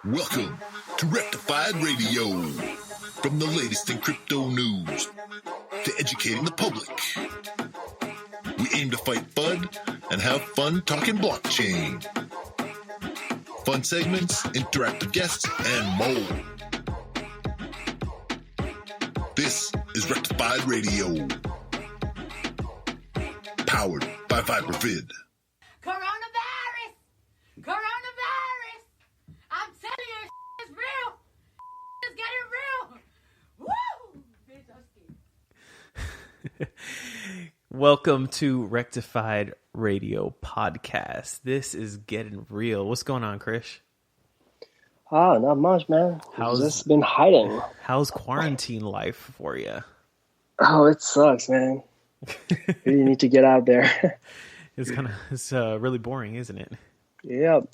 Welcome to Rectified Radio. From the latest in crypto news to educating the public, we aim to fight FUD and have fun talking blockchain. Fun segments, interactive guests, and more. This is Rectified Radio. Powered by Vibravid. Coronavirus! Coronavirus! I'm telling you, it's real! It's getting real! Woo! Bitch, I'm scared. Welcome to Rectified Radio Podcast. This is getting real. What's going on, Krish? Oh, not much, man. I've just been hiding. How's quarantine life for you? Oh, it sucks, man. Really need to get out there. It's really boring, isn't it? Yep.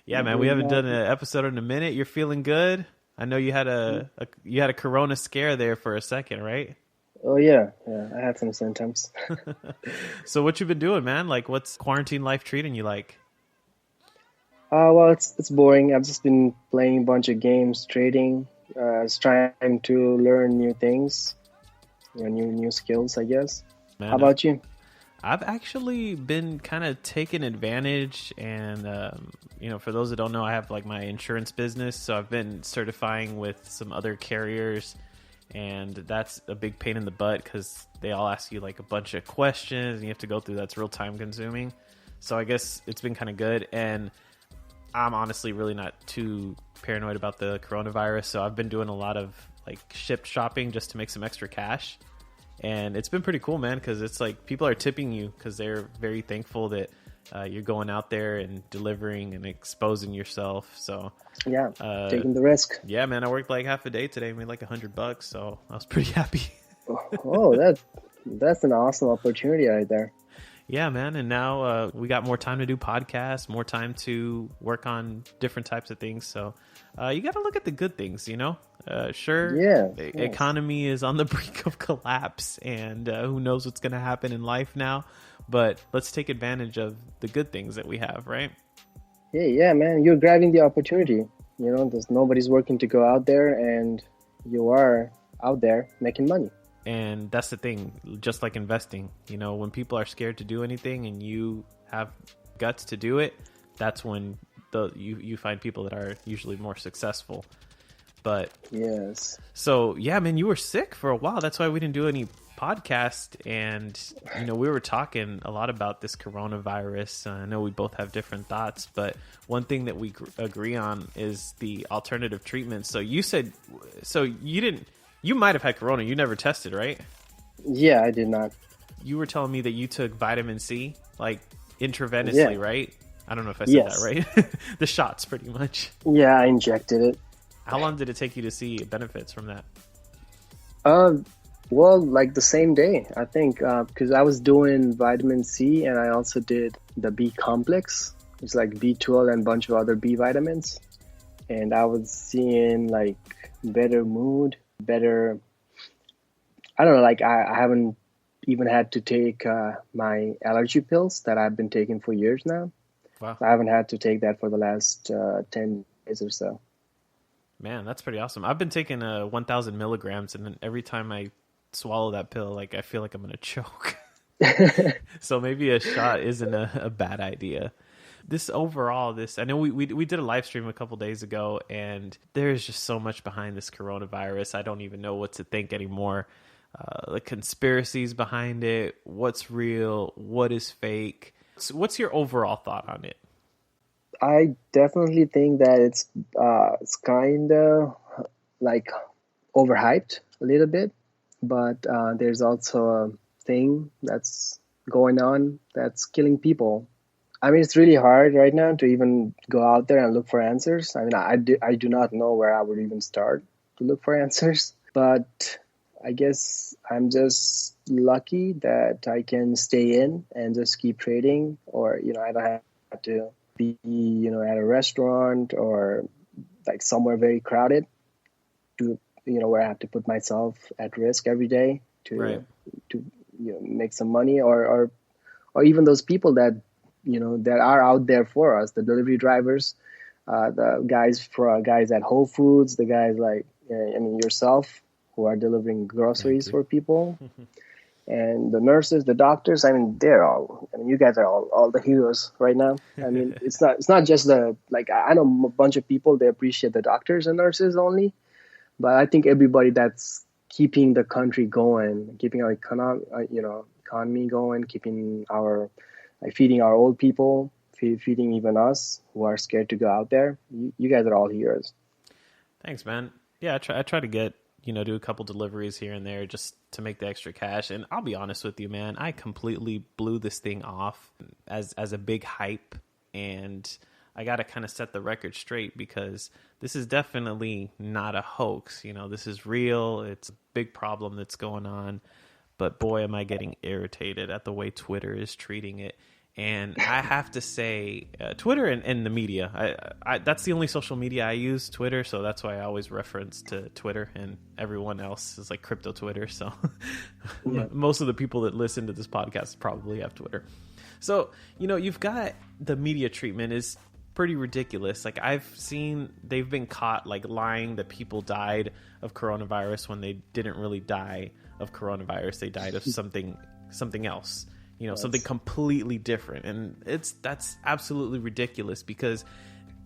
Yeah, man. We haven't done an episode in a minute. You're feeling good? I know you had a corona scare there for a second, right? Oh yeah. I had some symptoms. So what you been doing, man? Like, what's quarantine life treating you like? Well, it's boring. I've just been playing a bunch of games, trading. I was trying to learn new things, new skills, I guess. Man, How about you? I've actually been kind of taking advantage, and for those that don't know, I have like my insurance business, so I've been certifying with some other carriers, and that's a big pain in the butt because they all ask you like a bunch of questions, and you have to go through. That's real time consuming. So I guess it's been kind of good, and I'm honestly really not too paranoid about the coronavirus, so I've been doing a lot of like shipped shopping just to make some extra cash. And it's been pretty cool, man, because it's like people are tipping you because they're very thankful that you're going out there and delivering and exposing yourself. So yeah, taking the risk. Yeah, man, I worked like half a day today, made like $100, so I was pretty happy. Oh, that's an awesome opportunity right there. Yeah, man, and now we got more time to do podcasts, more time to work on different types of things. So you got to look at the good things, Sure, the economy is on the brink of collapse, and who knows what's going to happen in life now. But let's take advantage of the good things that we have, right? Yeah, man, you're grabbing the opportunity. There's nobody's working to go out there, and you are out there making money. And that's the thing, just like investing, when people are scared to do anything and you have guts to do it, that's when you find people that are usually more successful. But yes. So, yeah, man, you were sick for a while. That's why we didn't do any podcast. And, we were talking a lot about this coronavirus. I know we both have different thoughts, but one thing that we agree on is the alternative treatment. So you said, you might have had corona. You never tested, right? Yeah, I did not. You were telling me that you took vitamin C, like intravenously, right? I don't know if I said that right. The shots, pretty much. Yeah, I injected it. How long did it take you to see benefits from that? Well, like the same day, I think, because I was doing vitamin C and I also did the B complex. It's like B12 and a bunch of other B vitamins. And I was seeing like better mood, better, I don't know, like I haven't even had to take my allergy pills that I've been taking for years now. Wow. I haven't had to take that for the last 10 days or so. Man, that's pretty awesome. I've been taking 1,000 milligrams, and then every time I swallow that pill, like I feel like I'm going to choke. So maybe a shot isn't a bad idea. I know we did a live stream a couple days ago, and there's just so much behind this coronavirus. I don't even know what to think anymore. The conspiracies behind it, what's real, what is fake. So what's your overall thought on it? I definitely think that it's kind of like overhyped a little bit, but there's also a thing that's going on that's killing people. I mean, it's really hard right now to even go out there and look for answers. I mean, I do not know where I would even start to look for answers, but I guess I'm just lucky that I can stay in and just keep trading, or, I don't have to be, at a restaurant or like somewhere very crowded to, where I have to put myself at risk every day to make some money, or even those people that, that are out there for us, the delivery drivers. the guys at Whole Foods, the guys like yourself who are delivering groceries for people, and the nurses, the doctors. I mean, you guys are all the heroes right now. I mean, it's not just I know a bunch of people, they appreciate the doctors and nurses only, but I think everybody that's keeping the country going, keeping our economy going, keeping our feeding our old people, feeding even us who are scared to go out there. You guys are all heroes. Thanks, man. Yeah, I try to get, do a couple deliveries here and there just to make the extra cash. And I'll be honest with you, man, I completely blew this thing off as a big hype. And I got to kind of set the record straight because this is definitely not a hoax. This is real. It's a big problem that's going on. But boy, am I getting irritated at the way Twitter is treating it. And I have to say, Twitter and the media, that's the only social media I use, Twitter. So that's why I always reference to Twitter, and everyone else is like crypto Twitter. So most of the people that listen to this podcast probably have Twitter. So, you've got the media treatment is pretty ridiculous. Like I've seen they've been caught like lying that people died of coronavirus when they didn't really die of coronavirus. They died of something else. Something completely different. And that's absolutely ridiculous because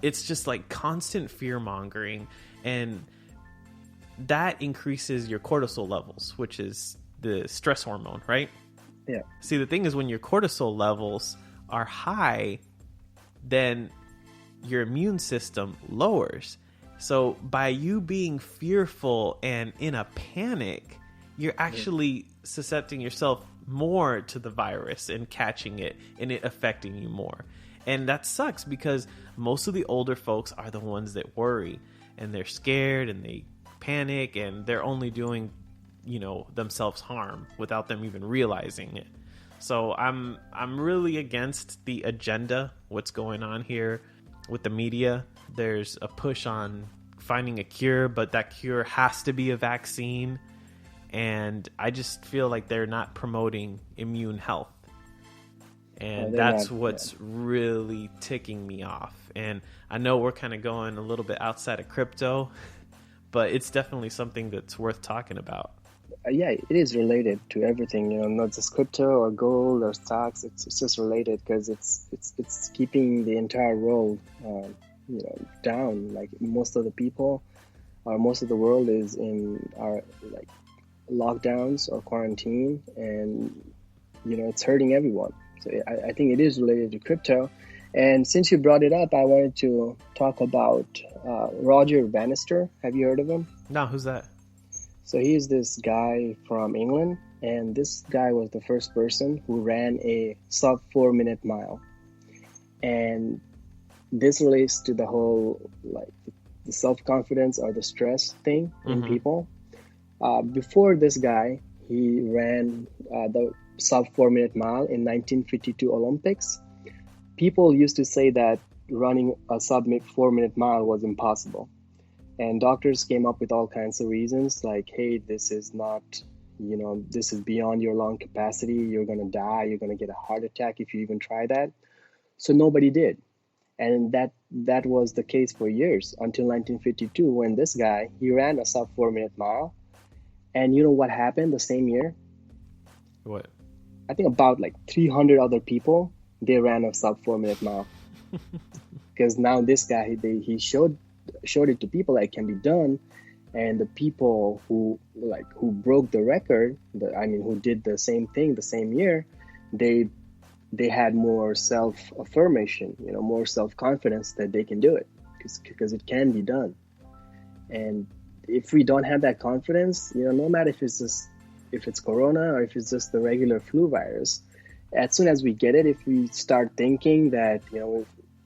it's just like constant fear mongering, and that increases your cortisol levels, which is the stress hormone, right? Yeah. See, the thing is when your cortisol levels are high, then your immune system lowers. So by you being fearful and in a panic, you're actually suscepting yourself more to the virus and catching it and it affecting you more. And that sucks because most of the older folks are the ones that worry and they're scared and they panic and they're only doing, themselves harm without them even realizing it. So I'm really against the agenda, what's going on here with the media. There's a push on finding a cure, but that cure has to be a vaccine. And I just feel like they're not promoting immune health. And that's what's really ticking me off. And I know we're kind of going a little bit outside of crypto, but it's definitely something that's worth talking about. Yeah, it is related to everything, not just crypto or gold or stocks. It's just related because it's keeping the entire world, down. Like most of the people or most of the world is in our lockdowns or quarantine, and it's hurting everyone. So I think it is related to crypto. And since you brought it up, I wanted to talk about Roger Bannister. Have you heard of him? No, who's that? So he's this guy from England, and this guy was the first person who ran a sub 4-minute mile. And this relates to the whole the self-confidence or the stress thing in people. Before this guy, he ran the sub 4-minute mile in 1952 Olympics. People used to say that running a sub 4-minute mile was impossible. And doctors came up with all kinds of reasons like, hey, this is not, this is beyond your lung capacity. You're going to die. You're going to get a heart attack if you even try that. So nobody did. And that was the case for years until 1952 when this guy, he ran a sub 4-minute mile. And you know what happened the same year? What? I think about 300 other people, they ran a sub 4-minute mile. Because now this guy, he showed it to people that it can be done. And the people who broke the record, who did the same thing the same year, they had more self-affirmation, more self-confidence that they can do it because it can be done. And if we don't have that confidence, no matter if it's corona or if it's just the regular flu virus, as soon as we get it, if we start thinking that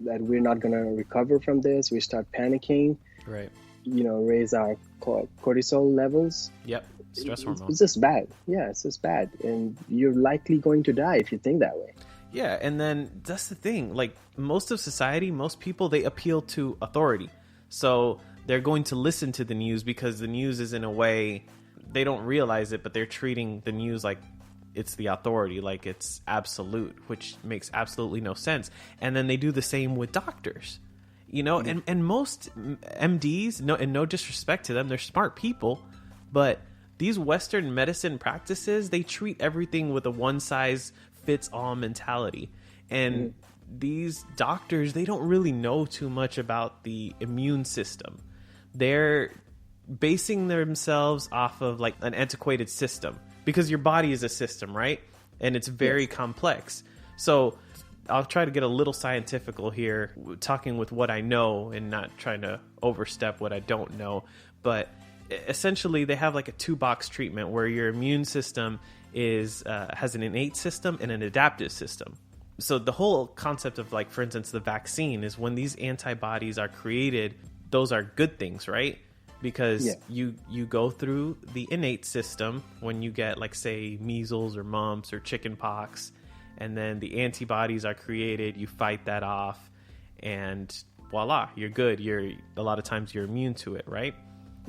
that we're not going to recover from this, we start panicking, right? Raise our cortisol levels. Yep, stress hormone. It's just bad. Yeah, it's just bad, and you're likely going to die if you think that way. Yeah, and then that's the thing. Most of society, most people, they appeal to authority, so they're going to listen to the news because the news is in a way they don't realize it, but they're treating the news like it's the authority, like it's absolute, which makes absolutely no sense. And then they do the same with doctors. You know, and most MDs, no, and no disrespect to them, they're smart people, but these Western medicine practices, they treat everything with a one-size-fits-all mentality. And these doctors, they don't really know too much about the immune system. They're basing themselves off of like an antiquated system, because your body is a system, right? And it's very complex. So I'll try to get a little scientifical here, talking with what I know and not trying to overstep what I don't know. But essentially, they have like a 2-box treatment where your immune system is has an innate system and an adaptive system. So the whole concept of, like, for instance, the vaccine is when these antibodies are created, those are good things, right? Because you go through the innate system when you get, like, say, measles or mumps or chicken pox, and then the antibodies are created, you fight that off, and voila, you're good. A lot of times you're immune to it, right?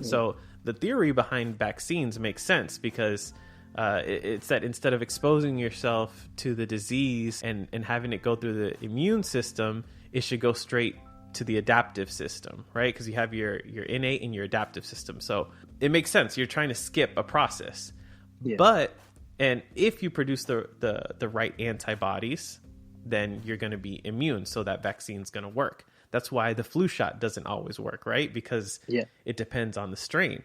So the theory behind vaccines makes sense, because it's that instead of exposing yourself to the disease and having it go through the immune system, it should go straight to the adaptive system, right? Because you have your innate and your adaptive system. So it makes sense. You're trying to skip a process. And if you produce the right antibodies, then you're going to be immune. So that vaccine's going to work. That's why the flu shot doesn't always work, right? Because it depends on the strain.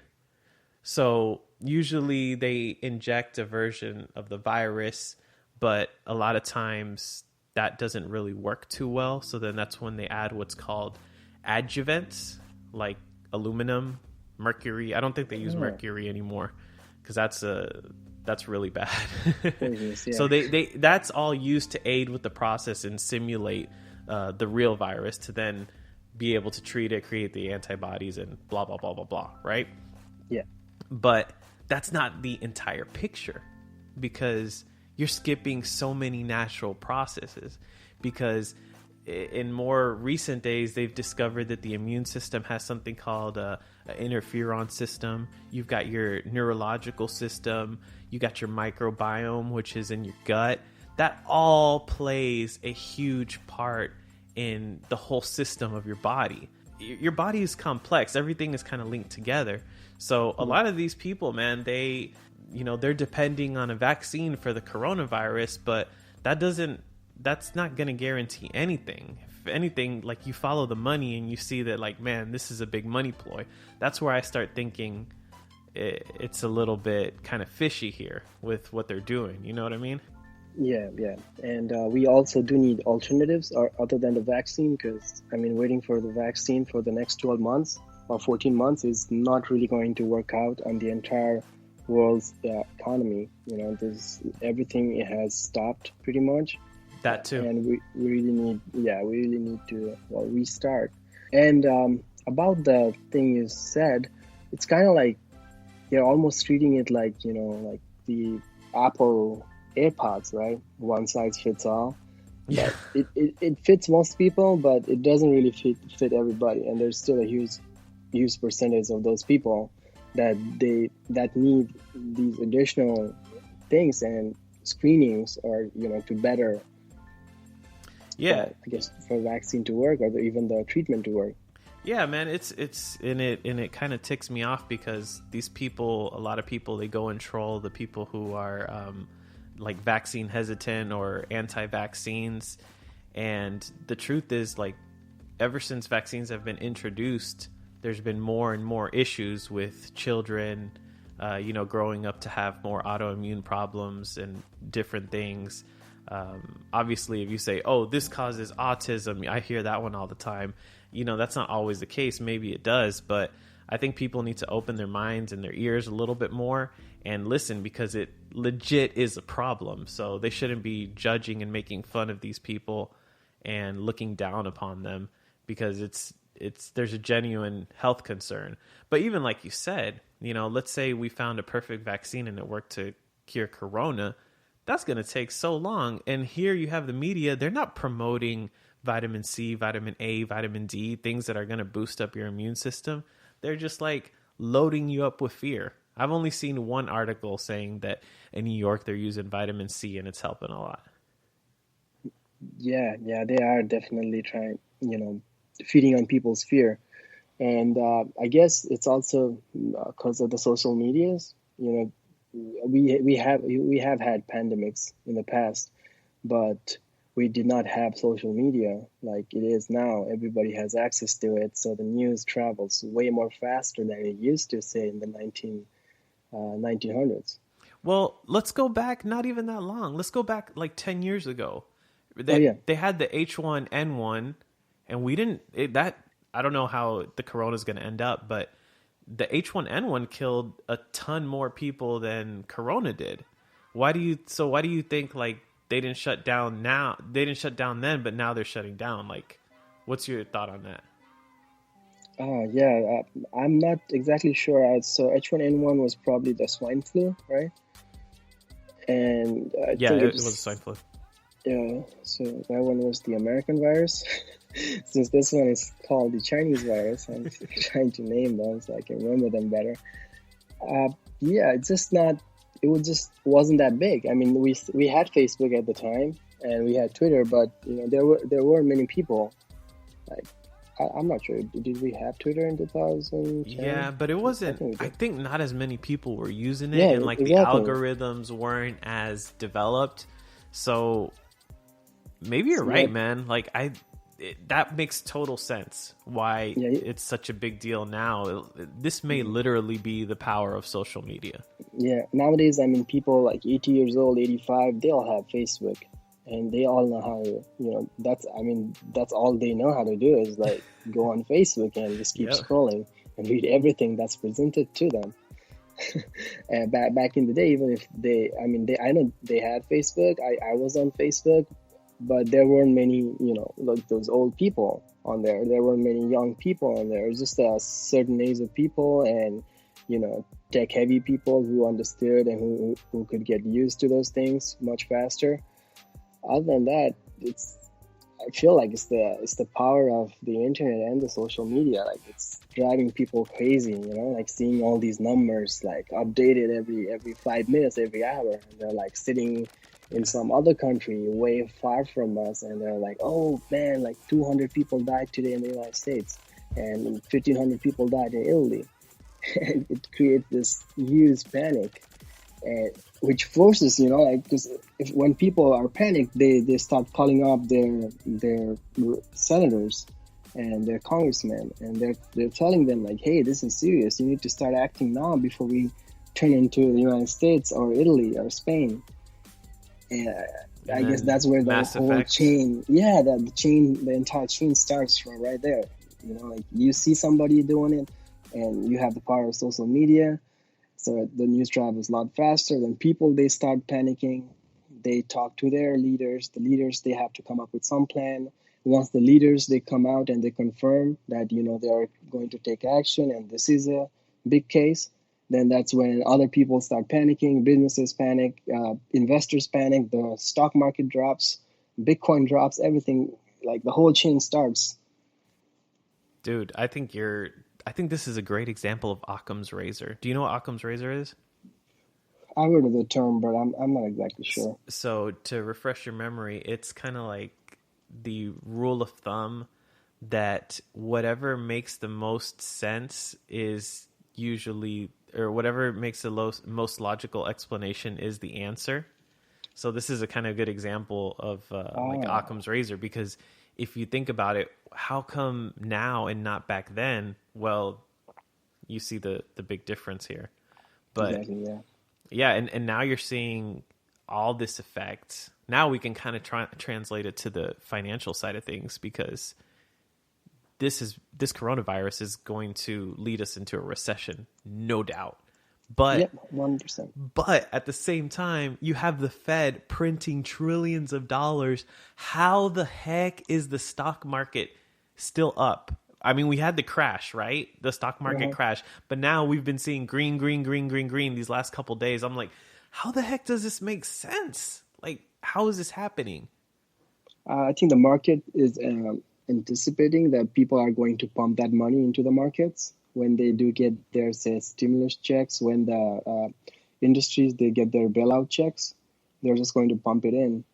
So usually they inject a version of the virus, but a lot of times that doesn't really work too well. So then that's when they add what's called adjuvants, like aluminum, mercury. I don't think they use mercury anymore, because that's really bad. So they that's all used to aid with the process and simulate the real virus, to then be able to treat it, create the antibodies, and blah, blah, blah, blah, blah, right? Yeah. But that's not the entire picture, because you're skipping so many natural processes. Because in more recent days, they've discovered that the immune system has something called an interferon system. You've got your neurological system. You got your microbiome, which is in your gut. That all plays a huge part in the whole system of your body. Your body is complex. Everything is kind of linked together. So a lot of these people, man, they're depending on a vaccine for the coronavirus, but that's not going to guarantee anything. If anything, like, you follow the money and you see that, like, man, this is a big money ploy. That's where I start thinking it's a little bit kind of fishy here with what they're doing. You know what I mean? Yeah. And we also do need alternatives other than the vaccine, because, I mean, waiting for the vaccine for the next 12 months or 14 months is not really going to work out on the entire world's economy. You know, everything has stopped pretty much. That too. And we really need to restart. And about the thing you said, it's kind of like you're almost treating it like, you know, like the Apple AirPods, right? One size fits all. Yeah. But it fits most people, but it doesn't really fit everybody. And there's still a huge percentage of those people that need these additional things and screenings, or, you know, to better, I guess, for vaccine to work, or even the treatment to work. Yeah, man, it's it kind of ticks me off, because these people, a lot of people, they go and troll the people who are like vaccine hesitant or anti-vaccines. And the truth is, like, ever since vaccines have been introduced, there's been more and more issues with children, growing up to have more autoimmune problems and different things. Obviously, if you say, oh, this causes autism, I hear that one all the time. You know, that's not always the case. Maybe it does, but I think people need to open their minds and their ears a little bit more and listen, because it legit is a problem. So they shouldn't be judging and making fun of these people and looking down upon them, because there's a genuine health concern. But even like you said, you know, let's say we found a perfect vaccine and it worked to cure corona. That's going to take so long. And here you have the media, they're not promoting vitamin C, vitamin A, vitamin D, things that are going to boost up your immune system. They're just like loading you up with fear. I've only seen one article saying that in New York they're using vitamin C and it's helping a lot. Yeah, they are definitely trying, you know, feeding on people's fear. And I guess it's also because of the social medias. We have had pandemics in the past, but we did not have social media like it is now. Everybody has access to it, so the news travels way more faster than it used to, say, in the 1900s. Well, let's go back not even that long. Let's go back like 10 years ago. Oh yeah, They had the H1N1, and we didn't I don't know how the corona is going to end up, but the H1N1 killed a ton more people than corona did. Why do you think like they didn't shut down now? They didn't shut down then, but now they're shutting down. Like, what's your thought on that? yeah. I'm not exactly sure. So H1N1 was probably the swine flu, right? And I Yeah, think it was swine flu. yeah. So that one was the American virus. Since this one is called the Chinese virus, I'm trying to name them so I can remember them better. Yeah, it's just not. Just wasn't that big. I mean, we had Facebook at the time and we had Twitter, but there were many people. Like, I'm not sure. Did we have Twitter in 2010? Yeah, but it wasn't. I think not as many people were using it, Yeah, and like exactly. the algorithms weren't as developed. So maybe you're right, man. Like that makes total sense why it's such a big deal now. This may literally be the power of social media. Yeah, nowadays, I mean, people like 80 years old, 85, they all have Facebook, and they all know how to, that's all they know how to do is like go on Facebook and just keep scrolling and read everything that's presented to them. And back in the day, even if I know they had Facebook, I was on Facebook, but there weren't many, like those old people on there. There weren't many young people on there. It was just a certain age of people and, tech-heavy people who understood and who could get used to those things much faster. Other than that, I feel like it's the power of the internet and the social media. Like, it's driving people crazy, like seeing all these numbers like updated every 5 minutes, every hour. And they're like sitting in some other country way far from us, and they're like, oh man, like 200 people died today in the United States and 1,500 people died in Italy. And it creates this huge panic, and which forces, because when people are panicked, they start calling up their senators and their congressmen, and they're telling them like, hey, this is serious. You need to start acting now before we turn into the United States or Italy or Spain. And I guess that's where the whole effects. chain, the entire chain starts from right there. Like you see somebody doing it, and you have the power of social media, so the news travels a lot faster. Then people, they start panicking. They talk to their leaders. The leaders, they have to come up with some plan. Once the leaders, they come out and they confirm that, they are going to take action and this is a big case, then that's when other people start panicking. Businesses panic, investors panic, the stock market drops, Bitcoin drops, everything, like the whole chain starts. Dude, I think this is a great example of Occam's razor. Do you know what Occam's razor is? I heard of the term, but I'm not exactly sure. So to refresh your memory, it's kind of like the rule of thumb that whatever makes the most sense is usually, or whatever makes the most logical explanation is the answer. So this is a kind of good example of like Occam's razor, because if you think about it, how come now and not back then? Well, you see the big difference here. But exactly, yeah, and now you're seeing all this effect. Now we can kind of translate it to the financial side of things, because this coronavirus is going to lead us into a recession, no doubt. But 100%. But at the same time, you have the Fed printing trillions of dollars. How the heck is the stock market still up? I mean, we had the crash, right? The stock market crash. But now we've been seeing green these last couple days. I'm like, how the heck does this make sense? Like, how is this happening? I think the market is anticipating that people are going to pump that money into the markets when they do get their, say, stimulus checks, when the industries, they get their bailout checks. They're just going to pump it in.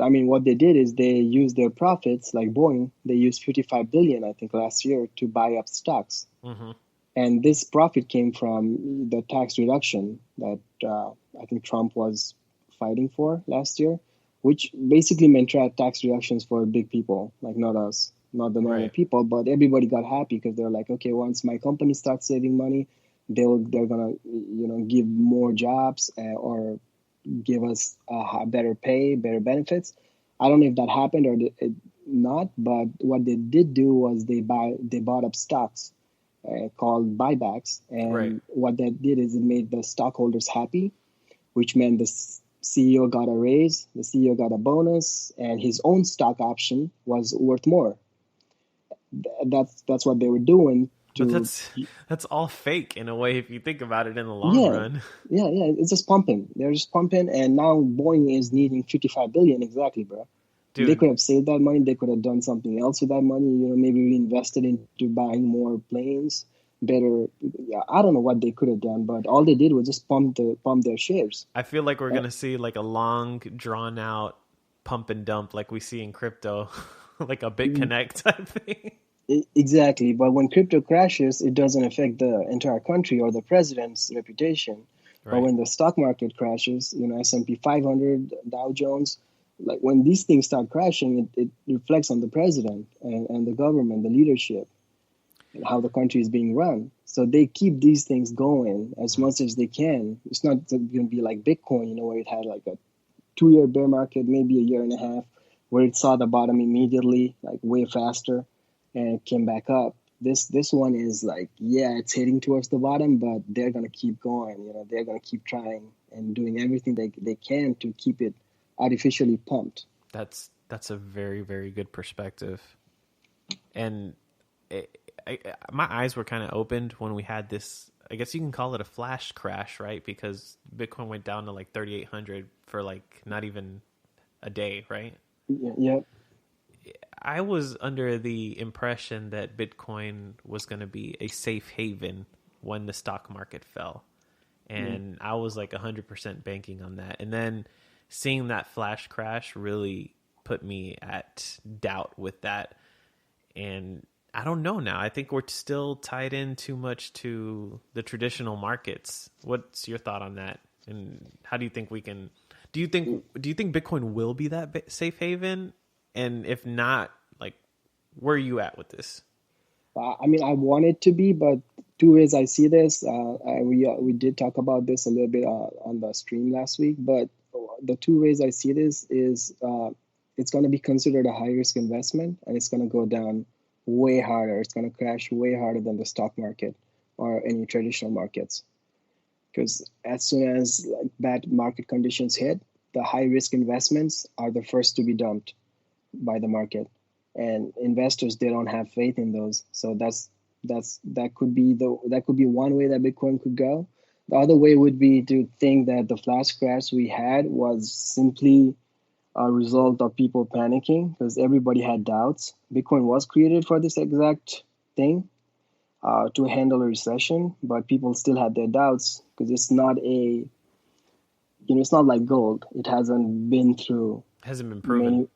I mean, what they did is they used their profits, like Boeing, they used 55 billion, I think, last year to buy up stocks. Mm-hmm. And this profit came from the tax reduction that I think Trump was fighting for last year, which basically meant tax reductions for big people, like not us, not the normal Right. people. But everybody got happy because they're like, okay, once my company starts saving money, they're gonna give more jobs or give us better pay, better benefits. I don't know if that happened or not, but what they did do was they bought up stocks called buybacks, Right. and what that did is it made the stockholders happy, which meant the CEO got a raise, the CEO got a bonus, and his own stock option was worth more. That's what they were doing. But that's all fake in a way if you think about it in the long Yeah, run. yeah. It's just pumping. They're just pumping, and now Boeing is needing 55 billion exactly, bro. They Dude, could have saved that money. They could have done something else with that money. Maybe reinvested into buying more planes, better. Yeah, I don't know what they could have done, but all they did was just pump their shares. I feel like we're gonna see like a long, drawn out pump and dump like we see in crypto, like a BitConnect type thing. Exactly. But when crypto crashes, it doesn't affect the entire country or the president's reputation. But Right. when the stock market crashes, S&P 500, Dow Jones, like when these things start crashing, it reflects on the president and the government, the leadership, and how the country is being run. So they keep these things going as much as they can. It's not going to be like Bitcoin, where it had like a 2-year bear market, maybe a year and a half, where it saw the bottom immediately, like way faster, and it came back up. This one is like, yeah, it's heading towards the bottom, but they're gonna keep going. They're gonna keep trying and doing everything they can to keep it artificially pumped. That's a very, very good perspective. And my eyes were kind of opened when we had this. I guess you can call it a flash crash, right? Because Bitcoin went down to like 3,800 for like not even a day, right? Yeah. I was under the impression that Bitcoin was going to be a safe haven when the stock market fell. And I was like 100% banking on that. And then seeing that flash crash really put me at doubt with that. And I don't know now. I think we're still tied in too much to the traditional markets. What's your thought on that? And how do you think we can? Do you think Bitcoin will be that safe haven? And if not, like, where are you at with this? I mean, I want it to be, but two ways I see this. We did talk about this a little bit on the stream last week, but the two ways I see this is it's going to be considered a high risk investment, and it's going to go down way harder. It's going to crash way harder than the stock market or any traditional markets. Because as soon as like bad market conditions hit, the high risk investments are the first to be dumped by the market, and investors, they don't have faith in those. So that could be one way that Bitcoin could go. The other way would be to think that the flash crash we had was simply a result of people panicking because everybody had doubts. Bitcoin was created for this exact thing, to handle a recession, but people still had their doubts because it's not it's not like gold. It hasn't been through Hasn't been proven.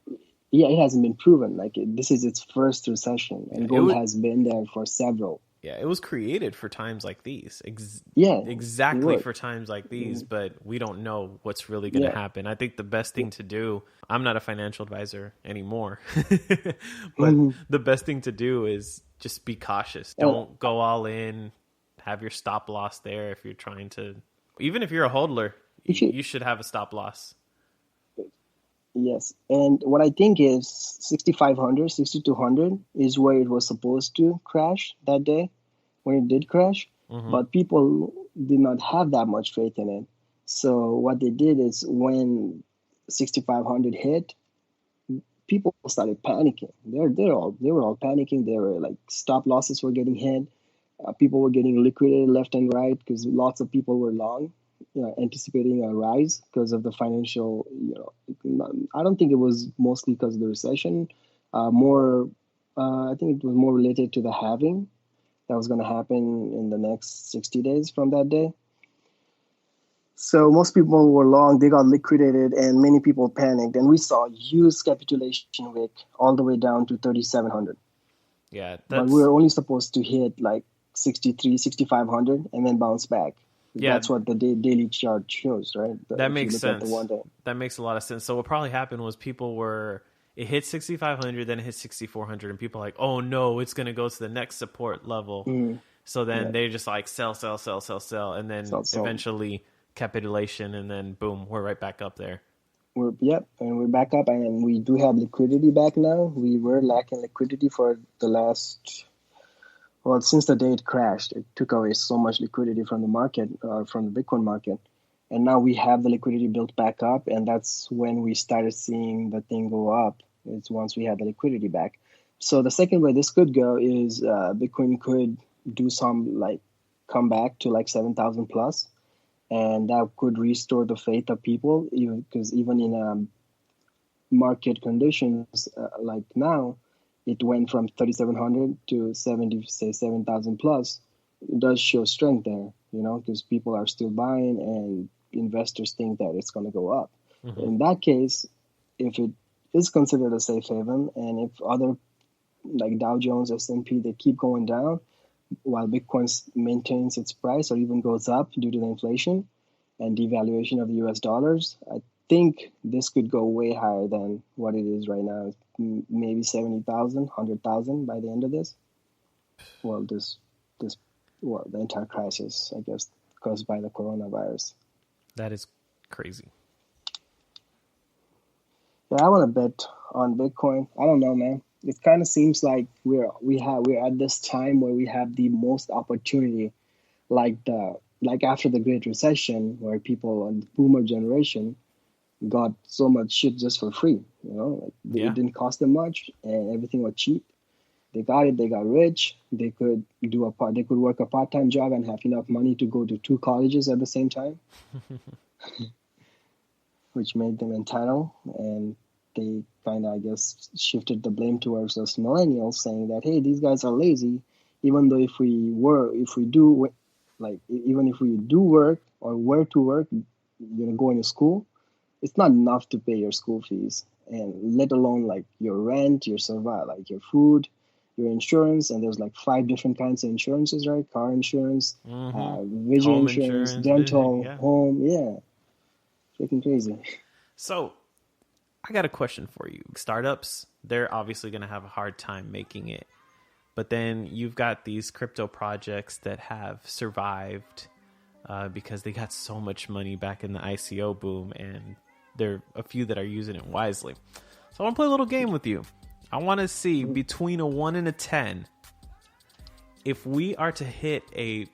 yeah, it hasn't been proven. Like this is its first recession, and gold has been there for several. Yeah, it was created for times like these. Yeah, Exactly for times like these, but we don't know what's really going to happen. I think the best thing to do, I'm not a financial advisor anymore, but the best thing to do is just be cautious. Don't go all in, have your stop loss there if you're trying to, even if you're a hodler, you should have a stop loss. Yes, and what I think is 6,500, 6,200 is where it was supposed to crash that day when it did crash, but people did not have that much faith in it. So what they did is when 6,500 hit, people started panicking. They were all panicking. They were like stop losses were getting hit. People were getting liquidated left and right because lots of people were long, anticipating a rise because of the financial, I don't think it was mostly because of the recession. I think it was more related to the halving that was going to happen in the next 60 days from that day. So most people were long, they got liquidated, and many people panicked. And we saw huge capitulation wick all the way down to 3,700. Yeah, But we were only supposed to hit like 63, 6,500 and then bounce back. Yeah. That's what the daily chart shows, right? That makes sense. At the 1 day. That makes a lot of sense. So what probably happened was it hit 6,500, then it hit 6,400, and people are like, oh no, it's going to go to the next support level. So then they just like sell, and then eventually capitulation, and then boom, we're right back up there. And we're back up, and we do have liquidity back now. We were lacking liquidity for the last, since the day it crashed. It took away so much liquidity from the market, from the Bitcoin market. And now we have the liquidity built back up, and that's when we started seeing the thing go up. It's once we had the liquidity back. So the second way this could go is Bitcoin could do some like come back to like 7,000 plus, and that could restore the faith of people. Because even in market conditions like now, it went from 3,700 to 7,000 plus. It does show strength there, because people are still buying and investors think that it's going to go up. In that case, if it is considered a safe haven, and if other like Dow Jones, S&P, they keep going down while Bitcoin maintains its price or even goes up due to the inflation and devaluation of the US dollars, I think this could go way higher than what it is right now. Maybe 70,000, 100,000 by the end of this. The entire crisis, I guess, caused by the coronavirus. That is crazy. Yeah, I want to bet on Bitcoin. I don't know, man. It kind of seems like we're at this time where we have the most opportunity, like after the Great Recession, where people on the boomer generation got so much shit just for free. It didn't cost them much, and everything was cheap. They got it. They got rich. They could work a part-time job and have enough money to go to 2 colleges at the same time, which made them entitled. And they kind of, I guess, shifted the blame towards us millennials, saying that, hey, these guys are lazy. Even though if we do work or were to work, going to school, it's not enough to pay your school fees, and let alone like your rent, your survival, like your food, your insurance. And there's like 5 different kinds of insurances, right? Car insurance, vision home insurance, dental, home. Yeah. Freaking crazy. So I got a question for you. Startups, they're obviously going to have a hard time making it. But then you've got these crypto projects that have survived because they got so much money back in the ICO boom, and there are a few that are using it wisely. So I want to play a little game with you. I want to see between a 1 and a 10, if we are to hit a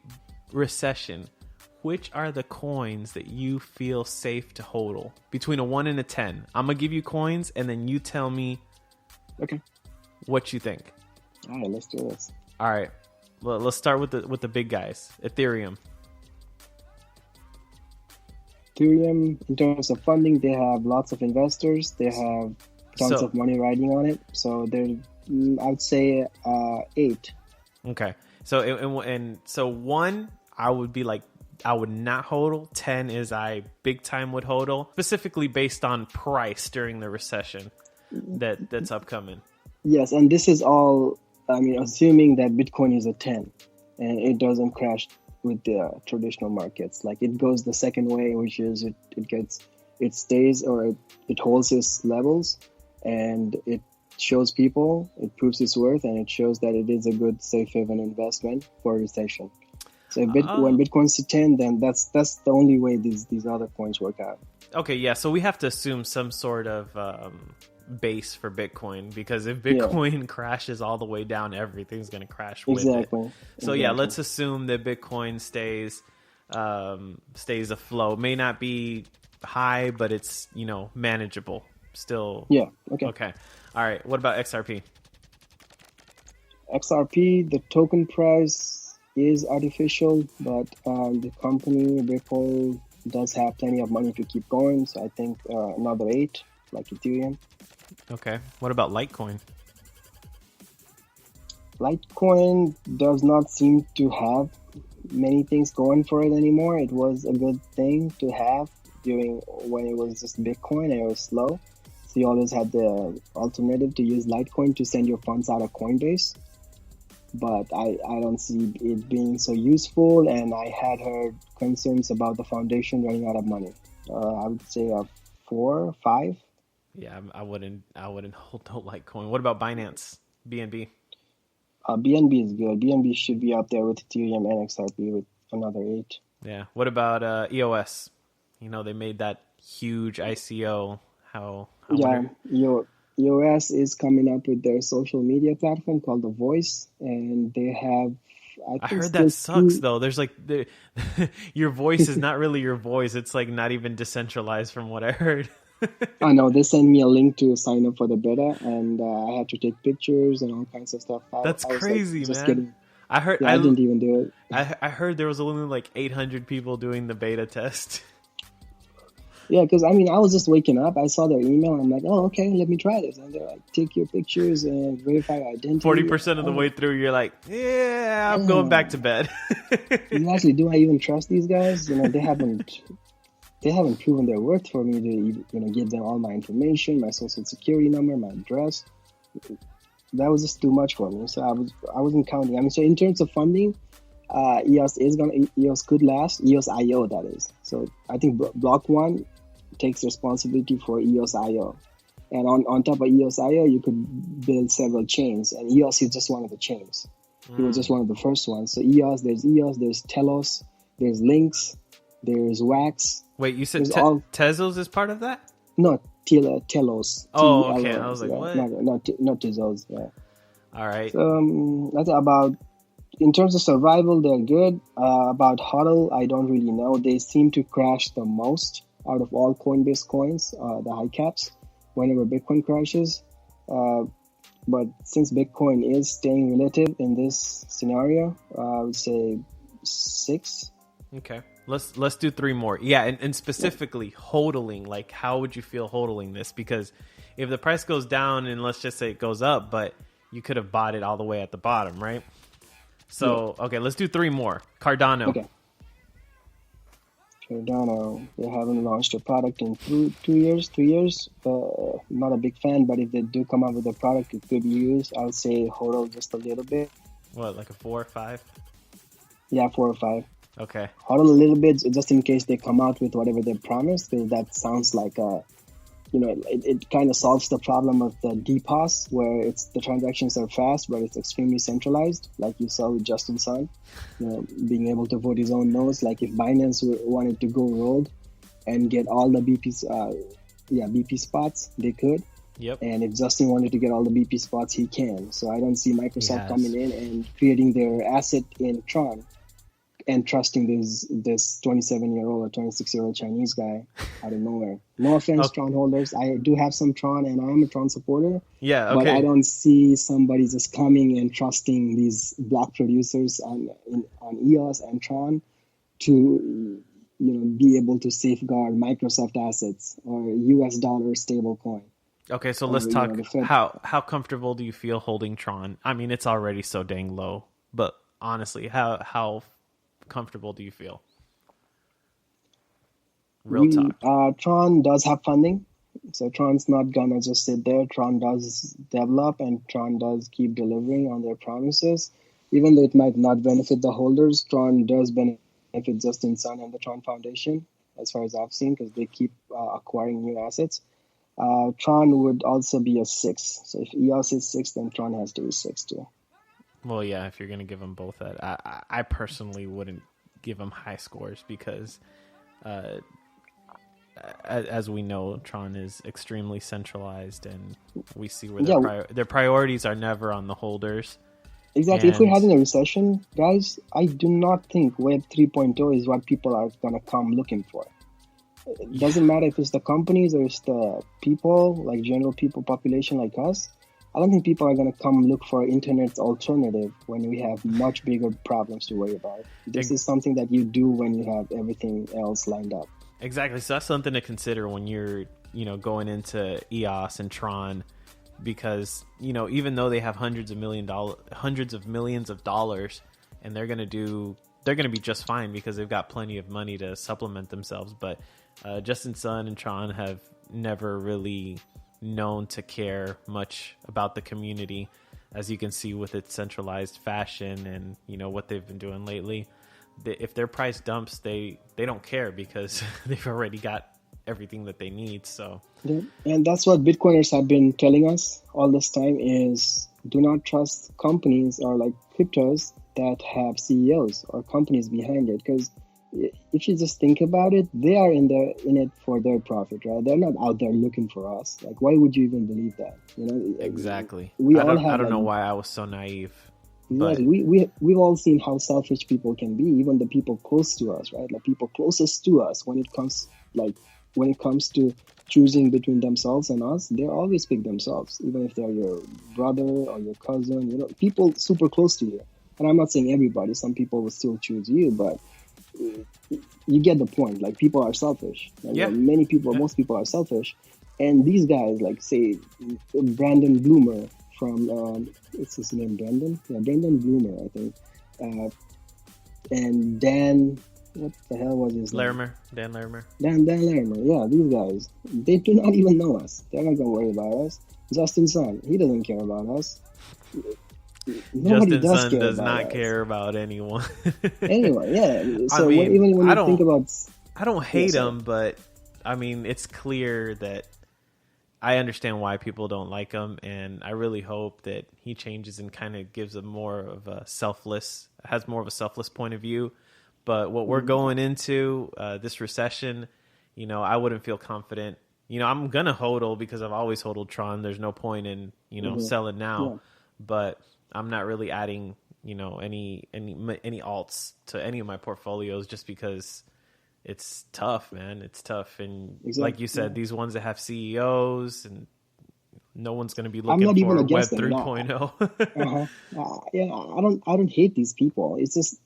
recession, which are the coins that you feel safe to hodl? Between a 1 and a 10. I'm going to give you coins, and then you tell me what you think. All right, let's do this. All right. Well, let's start with the big guys. Ethereum. Ethereum, in terms of funding, they have lots of investors. They have tons of money riding on it. So they're, I would say, 8. Okay. So 1, I would be like, I would not hodl. 10 is I big time would hodl, specifically based on price during the recession that's upcoming. Yes, and this is all, assuming that Bitcoin is a 10 and it doesn't crash with the traditional markets. Like it goes the second way, which is it stays or it holds its levels, and it shows people, it proves its worth, and it shows that it is a good safe haven investment for a recession. So when Bitcoin's to 10, then that's the only way these other coins work out. Okay, yeah. So we have to assume some sort of base for Bitcoin, because if Bitcoin crashes all the way down, everything's going to crash with it. So yeah, let's assume that Bitcoin stays afloat. May not be high, but it's manageable still. Yeah. Okay. All right. What about XRP? XRP, the token price is artificial, but the company Ripple does have plenty of money to keep going. So I think another 8, like Ethereum. Okay. What about Litecoin? Litecoin does not seem to have many things going for it anymore. It was a good thing to have during when it was just Bitcoin and it was slow. So you always had the alternative to use Litecoin to send your funds out of Coinbase. But I don't see it being so useful, and I had heard concerns about the foundation running out of money. I would say a 4, 5. Yeah, I wouldn't hold no Litecoin. What about Binance, BNB? BNB is good. BNB should be up there with Ethereum and XRP with another 8. Yeah. What about EOS? You know, they made that huge ICO. EOS is coming up with their social media platform called The Voice, and they have. I heard that sucks though. There's like your voice is not really your voice. It's like not even decentralized from what I heard. I know they sent me a link to sign up for the beta, and I had to take pictures and all kinds of stuff. That's crazy, man. Kidding. I heard. I didn't even do it. I heard there was only like 800 people doing the beta test. Yeah, because I was just waking up. I saw their email. And I'm like, oh, okay, let me try this. And they're like, take your pictures and verify your identity. 40% of the way through, you're like, yeah, I'm going back to bed. Exactly. Do I even trust these guys? They haven't proven their worth for me to give them all my information, my social security number, my address. That was just too much for me. So I wasn't counting. So in terms of funding, EOS could last. EOS IO, that is. So I think Block 1 takes responsibility for EOS IO. And on top of EOS IO, you could build several chains. And EOS is just one of the chains. It was just one of the first ones. So there's Telos, there's Lynx, there's Wax. Wait, you said Tezos is part of that? No, Telos. Oh, okay. I was like, what? Not Tezos, yeah. All right. That's about... In terms of survival, they're good. About HODL, I don't really know. They seem to crash the most out of all Coinbase coins, the high caps, whenever Bitcoin crashes. But since Bitcoin is staying relative in this scenario, I would say 6. Okay. Let's do 3 more. Yeah, and specifically HODLing. Like, how would you feel HODLing this? Because if the price goes down, and let's just say it goes up, but you could have bought it all the way at the bottom, right? So, okay, let's do 3 more. Cardano. Okay. Cardano, they haven't launched a product in 3 years. Not a big fan, but if they do come up with a product, it could be used. I would say HODL just a little bit. What, like a 4 or 5? Yeah, 4 or 5. Okay. HODL a little bit, just in case they come out with whatever they promised, because that sounds like it kind of solves the problem of the DPoS, where the transactions are fast, but it's extremely centralized, like you saw with Justin Sun, being able to vote his own nodes. Like if Binance wanted to go rogue and get all the BP spots, they could. Yep. And if Justin wanted to get all the BP spots, he can. So I don't see Microsoft coming in and creating their asset in Tron and trusting this 27-year-old or 26-year-old Chinese guy out of nowhere. No offense, Tron holders. I do have some Tron, and I am a Tron supporter. Yeah, okay. But I don't see somebody just coming and trusting these black producers on EOS and Tron to be able to safeguard Microsoft assets or US dollar stable coin. Okay, so let's talk. How comfortable do you feel holding Tron? I mean, it's already so dang low, but honestly, how comfortable do you feel? Real talk. Tron does have funding, so Tron's not gonna just sit there. Tron does develop, and Tron does keep delivering on their promises. Even though it might not benefit the holders, Tron does benefit Justin Sun and the Tron Foundation, as far as I've seen, because they keep acquiring new assets. Tron would also be a 6. So if EOS is 6, then Tron has to be 6 too. Well, yeah, if you're going to give them both that. I personally wouldn't give them high scores because, as we know, Tron is extremely centralized, and we see where their priorities are never on the holders. Exactly. If we're having a recession, guys, I do not think Web 3.0 is what people are going to come looking for. It doesn't matter if it's the companies or it's the people, like general people, population like us. I don't think people are going to come look for internet's alternative when we have much bigger problems to worry about. This is something that you do when you have everything else lined up. Exactly. So that's something to consider when you're, going into EOS and Tron, because, even though they have hundreds of millions of dollars and they're going to do, they're going to be just fine because they've got plenty of money to supplement themselves. But Justin Sun and Tron have never really known to care much about the community, as you can see with its centralized fashion and, you know, what they've been doing lately. If their price dumps, they don't care because they've already got everything that they need. So Yeah. And that's what Bitcoiners have been telling us all this time is do not trust companies or like cryptos that have CEOs or companies behind it. Because if you just think about it, they are in it for their profit, right? They're not out there looking for us. Like, why would you even believe that? You know, exactly. We I all don't have know why I was so naive. Yes, But we've all seen how selfish people can be, even the people close to us, right? Like people closest to us when it comes to choosing between themselves and us, they always pick themselves, even if they're your brother or your cousin, you know, people super close to you. And I'm not saying everybody, some people will still choose you, but you get the point. Like people are selfish. Like, Yeah. Most people are selfish. And these guys, like say Brandon Bloomer from, what's his name, Brandon? Yeah, Brandon Bloomer, I think. And Dan, what the hell was his name? Dan Larimer. Dan Larimer, yeah, these guys, they do not even know us. They're not gonna worry about us. Justin Sun, he doesn't care about us. Nobody Justin Sun care does about not us. care about anyone. Anyway, yeah. So I mean, even when you think about, I don't hate sorry. him, but I mean, it's clear that I understand why people don't like him, and I really hope that he changes and kind of gives has more of a selfless point of view. But what we're going into, this recession, you know, I wouldn't feel confident. You know, I'm gonna hodl because I've always hodled Tron. There's no point in, you know, selling now. Yeah. But I'm not really adding, you know, any alts to any of my portfolios just because it's tough, man. It's tough. And like you said, these ones that have CEOs and no one's going to be looking for Web 3.0. Yeah, I don't hate these people. It's just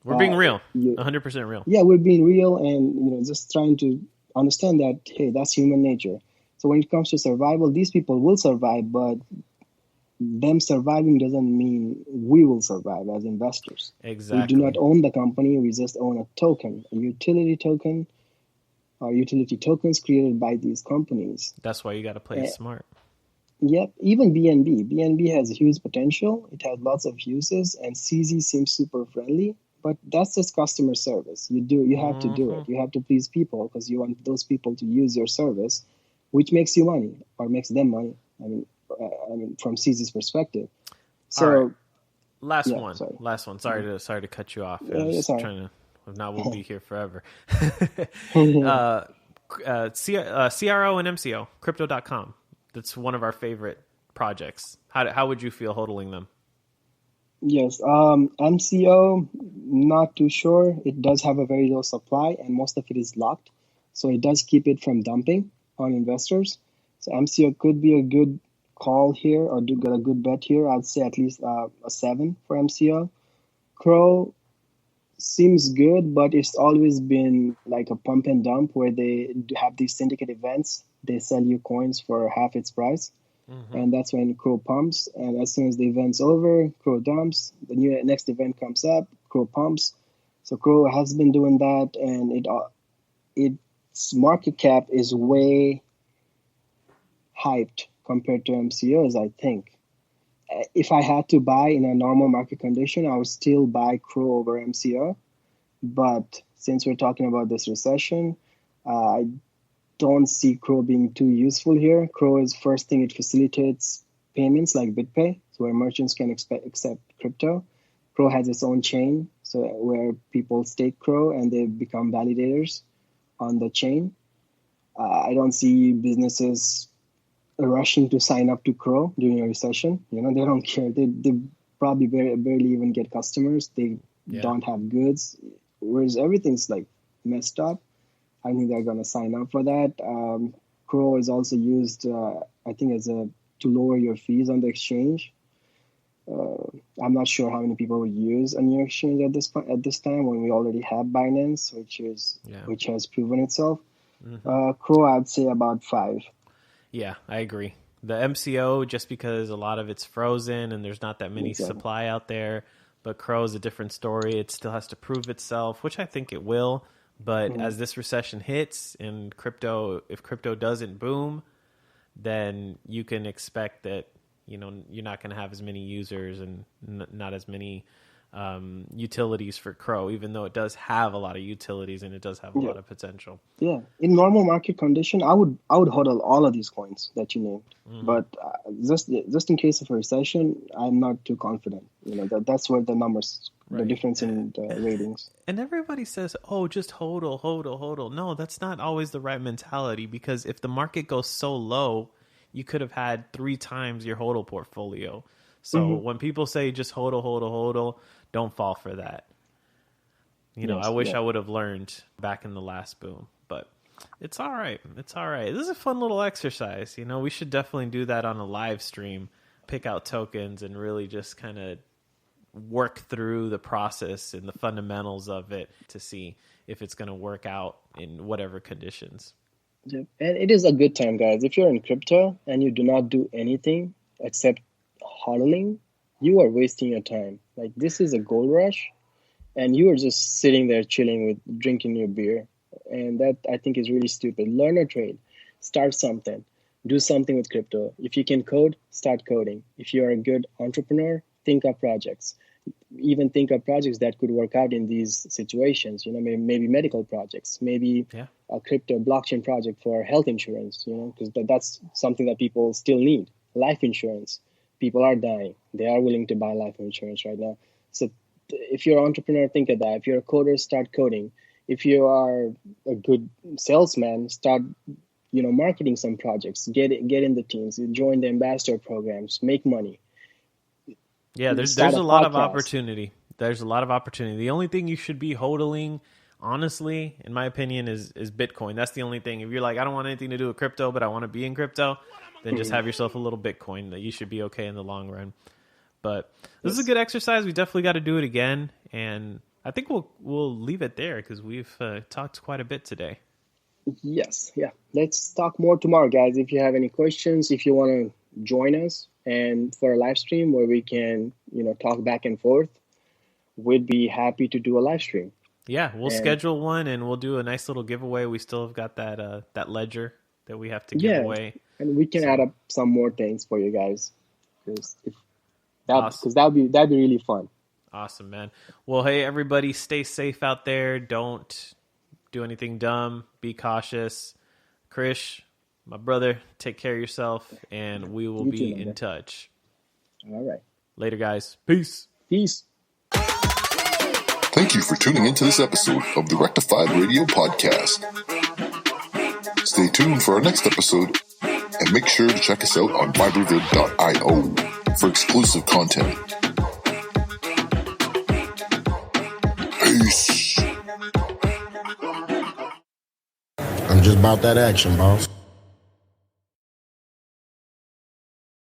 We're being real, 100% real. Yeah, we're being real, and you know, just trying to understand that hey, that's human nature. So when it comes to survival, these people will survive, but them surviving doesn't mean we will survive as investors. Exactly. We do not own the company. We just own a token, a utility token, or utility tokens created by these companies. That's why you got to play it smart. Yep. Even BNB. BNB has huge potential. It has lots of uses, and CZ seems super friendly. But that's just customer service. You have to do it. You have to please people because you want those people to use your service, which makes you money or makes them money. I mean, from CZ's perspective. So, right. Last one. Sorry to cut you off. I was trying to. Now we'll be here forever. CRO and MCO, Crypto.com. That's one of our favorite projects. How would you feel hodling them? Yes, MCO, not too sure. It does have a very low supply, and most of it is locked, so it does keep it from dumping on investors. So MCO could be a good call here, or get a good bet here. I'd say at least a 7 for MCO. Crow seems good, but it's always been like a pump and dump where they have these syndicate events. They sell you coins for half its price. And that's when Crow pumps. And as soon as the event's over, Crow dumps. The next event comes up, Crow pumps. So Crow has been doing that, and its market cap is way hyped compared to MCOs, I think. If I had to buy in a normal market condition, I would still buy Crow over MCO. But since we're talking about this recession, I don't see Crow being too useful here. Crow is first thing, it facilitates payments like BitPay, so where merchants can accept crypto. Crow has its own chain, so where people stake Crow and they become validators on the chain. I don't see businesses rushing to sign up to Crow during a recession. You know, they don't care. They probably barely even get customers. They don't have goods, whereas everything's like messed up. I think they're going to sign up for that. Crow is also used, I think, to lower your fees on the exchange. I'm not sure how many people would use a new exchange at this time when we already have Binance, which has proven itself. Crow, I'd say about 5. Yeah, I agree. The MCO, just because a lot of it's frozen and there's not that many supply out there. But Crow is a different story. It still has to prove itself, which I think it will. But as this recession hits and if crypto doesn't boom, then you can expect that, you're not going to have as many users and not as many utilities for Crow, even though it does have a lot of utilities and it does have a lot of potential. Yeah, in normal market condition, I would hodl all of these coins that you named. But just in case of a recession, I'm not too confident. That's where the numbers, the difference in the ratings. And everybody says, "Oh, just hodl." No, that's not always the right mentality, because if the market goes so low, you could have had 3 times your hodl portfolio. So when people say just hodl, don't fall for that. I wish I would have learned back in the last boom, but it's all right. It's all right. This is a fun little exercise. We should definitely do that on a live stream, pick out tokens and really just kind of work through the process and the fundamentals of it to see if it's going to work out in whatever conditions. Yeah. And it is a good time, guys. If you're in crypto and you do not do anything except hodling, you are wasting your time. Like, this is a gold rush, and you are just sitting there chilling with drinking your beer. And that, I think, is really stupid. Learn a trade. Start something. Do something with crypto. If you can code, start coding. If you're a good entrepreneur, think up projects. Even think up projects that could work out in these situations. Maybe medical projects, maybe a crypto blockchain project for health insurance, because that's something that people still need. Life insurance. People are dying. They are willing to buy life insurance right now. So if you're an entrepreneur, think of that. If you're a coder, start coding. If you are a good salesman, start, marketing some projects. Get in the teams. Join the ambassador programs. Make money. Yeah, there's a lot of opportunity. There's a lot of opportunity. The only thing you should be hodling, honestly, in my opinion, is Bitcoin. That's the only thing. If you're like, I don't want anything to do with crypto, but I want to be in crypto, then just have yourself a little Bitcoin. That you should be okay in the long run. But this is a good exercise. We definitely got to do it again, and I think we'll leave it there because we've talked quite a bit today. Yes, yeah. Let's talk more tomorrow, guys. If you have any questions, if you want to join us and for a live stream where we can, talk back and forth, we'd be happy to do a live stream. Yeah, we'll schedule one and we'll do a nice little giveaway. We still have got that ledger that we have to give away. And we can add up some more things for you guys, because that'd be really fun. Awesome, man. Well, hey, everybody, stay safe out there. Don't do anything dumb. Be cautious. Krish, my brother, take care of yourself, and we will be in touch. All right. Later, guys. Peace. Peace. Thank you for tuning into this episode of the Rectified Radio Podcast. Stay tuned for our next episode, and make sure to check us out on Vibravid.io for exclusive content. Peace. I'm just about that action, boss.